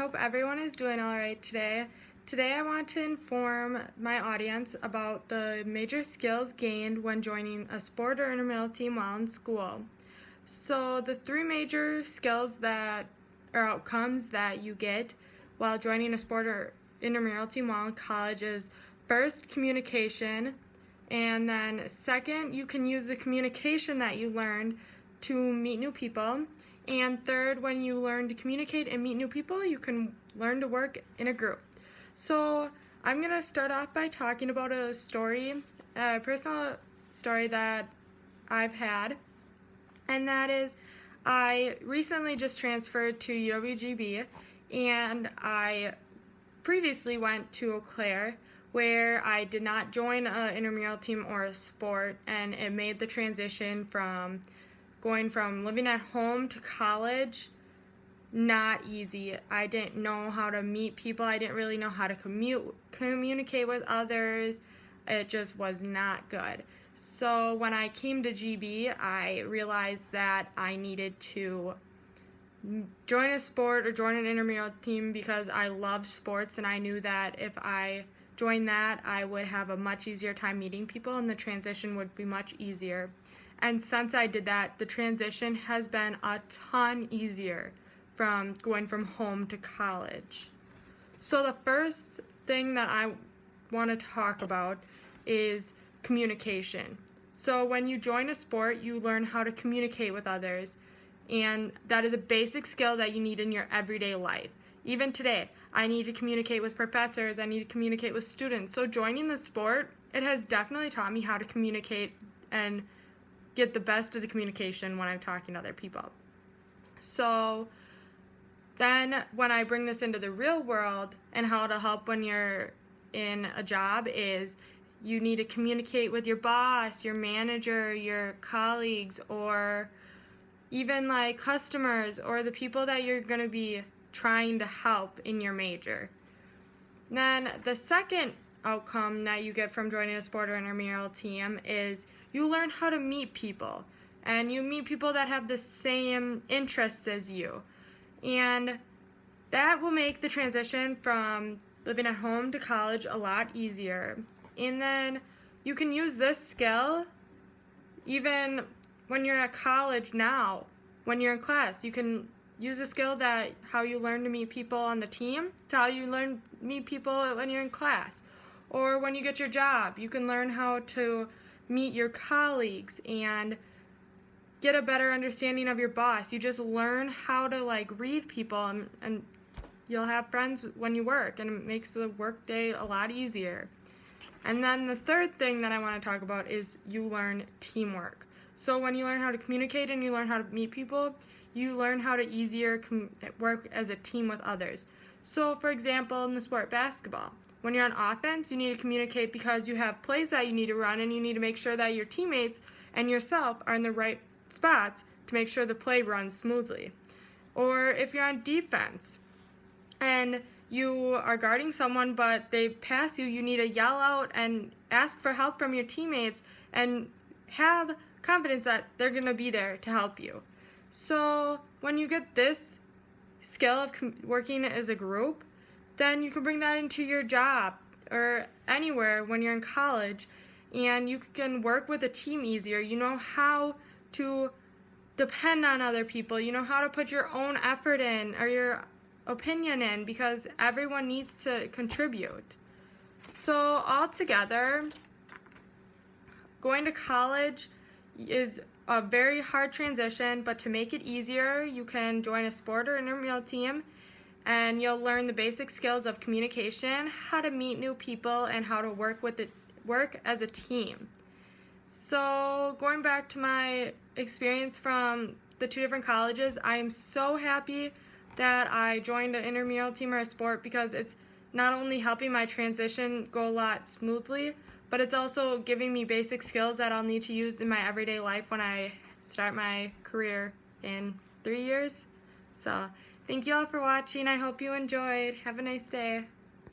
hope everyone is doing all right today. Today I want to inform my audience about the major skills gained when joining a sport or intramural team while in school. So the three major skills that or outcomes that you get while joining a sport or intramural team while in college is first, communication, and then second, you can use the communication that you learned to meet new people. And third, when you learn to communicate and meet new people, you can learn to work in a group. So I'm going to start off by talking about a personal story that I've had. And that is, I recently just transferred to UWGB, and I previously went to Eau Claire, where I did not join an intramural team or a sport, and it made the transition from going from living at home to college not easy. I didn't know how to meet people. I didn't really know how to communicate with others. It just was not good. So when I came to GB, I realized that I needed to join a sport or join an intramural team because I love sports, and I knew that if I joined that, I would have a much easier time meeting people and the transition would be much easier. And since I did that, the transition has been a ton easier from going from home to college. So the first thing that I want to talk about is communication. So when you join a sport, you learn how to communicate with others, and that is a basic skill that you need in your everyday life. Even today, I need to communicate with professors, I need to communicate with students. So joining the sport, it has definitely taught me how to communicate and get the best of the communication when I'm talking to other people. So then when I bring this into the real world and how it'll help when you're in a job is you need to communicate with your boss, your manager, your colleagues, or even like customers or the people that you're going to be trying to help in your major. Then the second outcome that you get from joining a sport or intramural team is you learn how to meet people, and you meet people that have the same interests as you, and that will make the transition from living at home to college a lot easier. And then you can use this skill even when you're at college now. When you're in class, you can use a skill that how you learn to meet people on the team to how you learn to meet people when you're in class. Or when you get your job, you can learn how to meet your colleagues and get a better understanding of your boss. You just learn how to read people, and you'll have friends when you work, and it makes the work day a lot easier. And then the third thing that I want to talk about is you learn teamwork. So when you learn how to communicate and you learn how to meet people, you learn how to easier work as a team with others. So for example, in the sport basketball, when you're on offense, you need to communicate because you have plays that you need to run, and you need to make sure that your teammates and yourself are in the right spots to make sure the play runs smoothly. Or if you're on defense and you are guarding someone but they pass you, you need to yell out and ask for help from your teammates and have confidence that they're going to be there to help you. So when you get this skill of working as a group, then you can bring that into your job or anywhere when you're in college, and you can work with a team easier. You know how to depend on other people. You know how to put your own effort in or your opinion in, because everyone needs to contribute. So altogether, going to college is a very hard transition, but to make it easier, you can join a sport or intramural team, and you'll learn the basic skills of communication, how to meet new people, and how to work as a team. So going back to my experience from the two different colleges, I am so happy that I joined an intramural team or a sport, because it's not only helping my transition go a lot smoothly, but it's also giving me basic skills that I'll need to use in my everyday life when I start my career in 3 years. So thank you all for watching. I hope you enjoyed. Have a nice day.